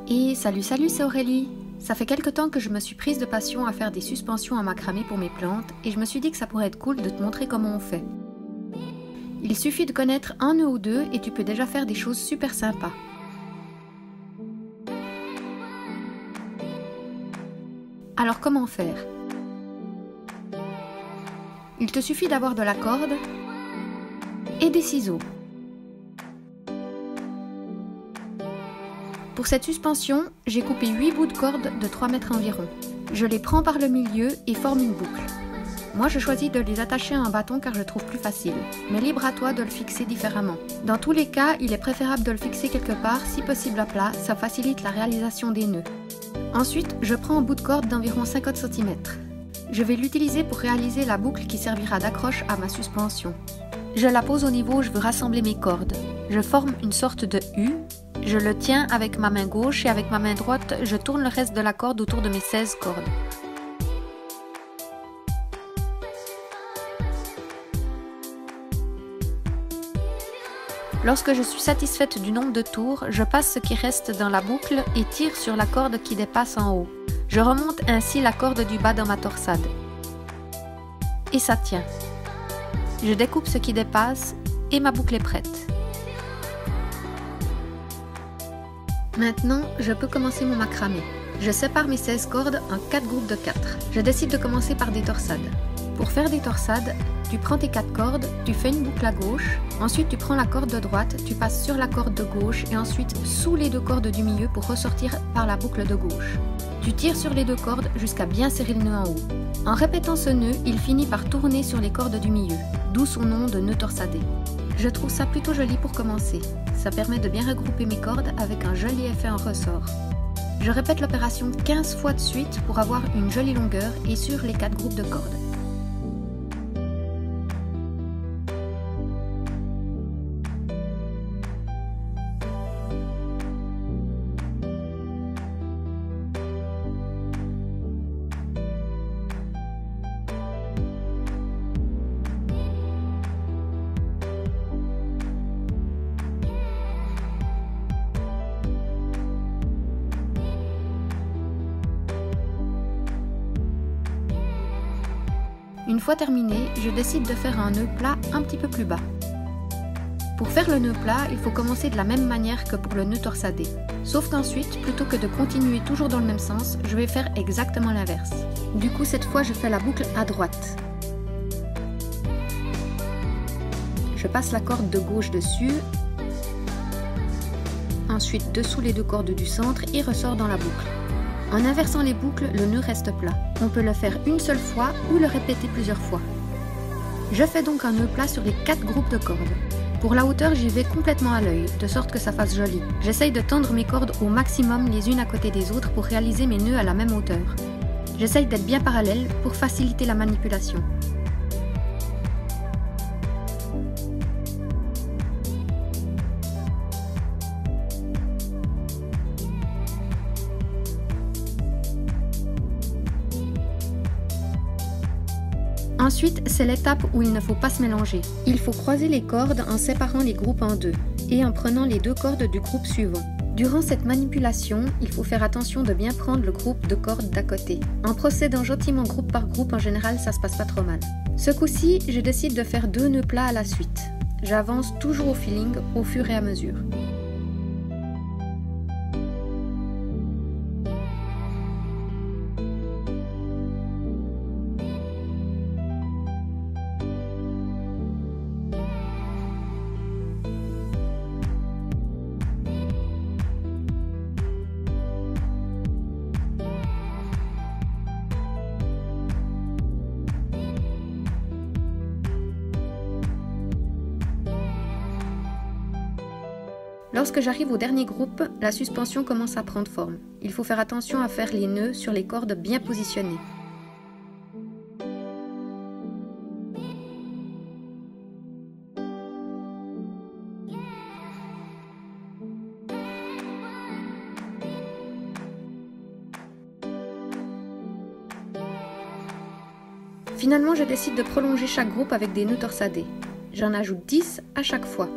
Et salut, c'est Aurélie. Ça fait quelque temps que je me suis prise de passion à faire des suspensions en macramé pour mes plantes et je me suis dit que ça pourrait être cool de te montrer comment on fait. Il suffit de connaître un nœud ou deux et tu peux déjà faire des choses super sympas. Alors comment faire? Il te suffit d'avoir de la corde et des ciseaux. Pour cette suspension, j'ai coupé 8 bouts de corde de 3 mètres environ. Je les prends par le milieu et forme une boucle. Moi, je choisis de les attacher à un bâton car je trouve plus facile, mais libre à toi de le fixer différemment. Dans tous les cas, il est préférable de le fixer quelque part, si possible à plat, ça facilite la réalisation des nœuds. Ensuite, je prends un bout de corde d'environ 50 cm. Je vais l'utiliser pour réaliser la boucle qui servira d'accroche à ma suspension. Je la pose au niveau où je veux rassembler mes cordes. Je forme une sorte de U. Je le tiens avec ma main gauche et avec ma main droite, je tourne le reste de la corde autour de mes 16 cordes. Lorsque je suis satisfaite du nombre de tours, je passe ce qui reste dans la boucle et tire sur la corde qui dépasse en haut. Je remonte ainsi la corde du bas dans ma torsade. Et ça tient. Je découpe ce qui dépasse et ma boucle est prête. Maintenant, je peux commencer mon macramé. Je sépare mes 16 cordes en 4 groupes de 4. Je décide de commencer par des torsades. Pour faire des torsades, tu prends tes 4 cordes, tu fais une boucle à gauche, ensuite tu prends la corde de droite, tu passes sur la corde de gauche et ensuite sous les 2 cordes du milieu pour ressortir par la boucle de gauche. Tu tires sur les 2 cordes jusqu'à bien serrer le nœud en haut. En répétant ce nœud, il finit par tourner sur les cordes du milieu, d'où son nom de nœud torsadé. Je trouve ça plutôt joli pour commencer. Ça permet de bien regrouper mes cordes avec un joli effet en ressort. Je répète l'opération 15 fois de suite pour avoir une jolie longueur et sur les 4 groupes de cordes. Une fois terminé, je décide de faire un nœud plat un petit peu plus bas. Pour faire le nœud plat, il faut commencer de la même manière que pour le nœud torsadé. Sauf qu'ensuite, plutôt que de continuer toujours dans le même sens, je vais faire exactement l'inverse. Du coup, cette fois, je fais la boucle à droite. Je passe la corde de gauche dessus. Ensuite, dessous les 2 cordes du centre et ressort dans la boucle. En inversant les boucles, le nœud reste plat. On peut le faire une seule fois ou le répéter plusieurs fois. Je fais donc un nœud plat sur les 4 groupes de cordes. Pour la hauteur, j'y vais complètement à l'œil, de sorte que ça fasse joli. J'essaye de tendre mes cordes au maximum les unes à côté des autres pour réaliser mes nœuds à la même hauteur. J'essaye d'être bien parallèle pour faciliter la manipulation. Ensuite, c'est l'étape où il ne faut pas se mélanger. Il faut croiser les cordes en séparant les groupes en deux et en prenant les 2 cordes du groupe suivant. Durant cette manipulation, il faut faire attention de bien prendre le groupe de cordes d'à côté. En procédant gentiment groupe par groupe, en général, ça se passe pas trop mal. Ce coup-ci, je décide de faire 2 nœuds plats à la suite. J'avance toujours au feeling, au fur et à mesure. Lorsque j'arrive au dernier groupe, la suspension commence à prendre forme. Il faut faire attention à faire les nœuds sur les cordes bien positionnées. Finalement, je décide de prolonger chaque groupe avec des nœuds torsadés. J'en ajoute 10 à chaque fois.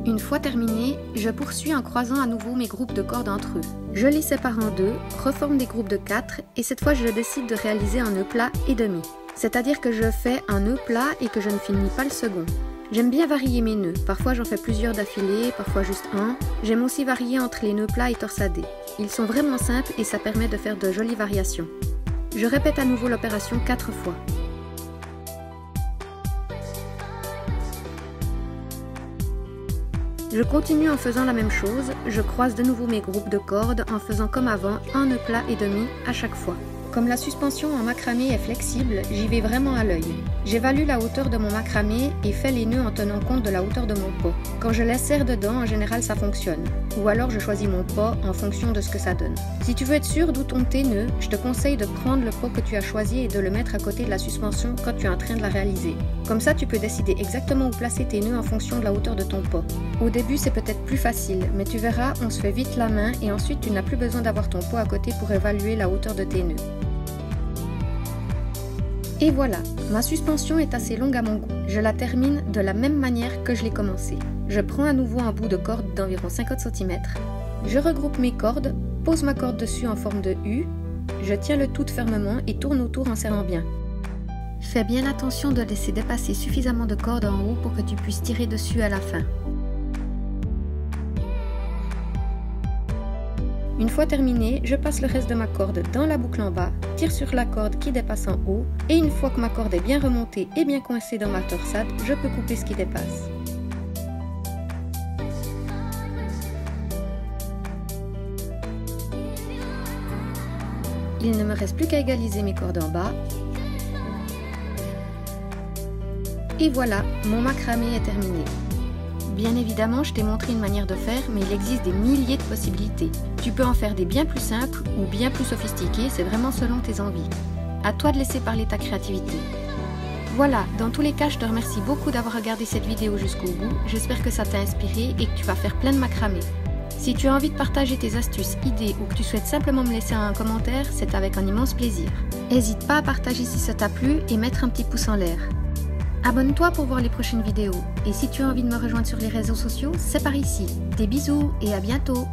Une fois terminé, je poursuis en croisant à nouveau mes groupes de cordes entre eux. Je les sépare en deux, reforme des groupes de 4 et cette fois je décide de réaliser un nœud plat et demi. C'est-à-dire que je fais un nœud plat et que je ne finis pas le second. J'aime bien varier mes nœuds, parfois j'en fais plusieurs d'affilée, parfois juste un. J'aime aussi varier entre les nœuds plats et torsadés. Ils sont vraiment simples et ça permet de faire de jolies variations. Je répète à nouveau l'opération 4 fois. Je continue en faisant la même chose, je croise de nouveau mes groupes de cordes en faisant comme avant un nœud plat et demi à chaque fois. Comme la suspension en macramé est flexible, j'y vais vraiment à l'œil. J'évalue la hauteur de mon macramé et fais les nœuds en tenant compte de la hauteur de mon pot. Quand je les serre dedans, en général ça fonctionne. Ou alors je choisis mon pot en fonction de ce que ça donne. Si tu veux être sûr d'où tombent tes nœuds, je te conseille de prendre le pot que tu as choisi et de le mettre à côté de la suspension quand tu es en train de la réaliser. Comme ça tu peux décider exactement où placer tes nœuds en fonction de la hauteur de ton pot. Au début c'est peut-être plus facile, mais tu verras, on se fait vite la main et ensuite tu n'as plus besoin d'avoir ton pot à côté pour évaluer la hauteur de tes nœuds. Et voilà, ma suspension est assez longue à mon goût. Je la termine de la même manière que je l'ai commencée. Je prends à nouveau un bout de corde d'environ 50 cm. Je regroupe mes cordes, pose ma corde dessus en forme de U. Je tiens le tout fermement et tourne autour en serrant bien. Fais bien attention de laisser dépasser suffisamment de cordes en haut pour que tu puisses tirer dessus à la fin. Une fois terminé, je passe le reste de ma corde dans la boucle en bas, tire sur la corde qui dépasse en haut, et une fois que ma corde est bien remontée et bien coincée dans ma torsade, je peux couper ce qui dépasse. Il ne me reste plus qu'à égaliser mes cordes en bas. Et voilà, mon macramé est terminé. Bien évidemment, je t'ai montré une manière de faire, mais il existe des milliers de possibilités. Tu peux en faire des bien plus simples ou bien plus sophistiqués, c'est vraiment selon tes envies. À toi de laisser parler ta créativité. Voilà, dans tous les cas, je te remercie beaucoup d'avoir regardé cette vidéo jusqu'au bout. J'espère que ça t'a inspiré et que tu vas faire plein de macramé. Si tu as envie de partager tes astuces, idées ou que tu souhaites simplement me laisser un commentaire, c'est avec un immense plaisir. N'hésite pas à partager si ça t'a plu et mettre un petit pouce en l'air. Abonne-toi pour voir les prochaines vidéos. Et si tu as envie de me rejoindre sur les réseaux sociaux, c'est par ici. Des bisous et à bientôt!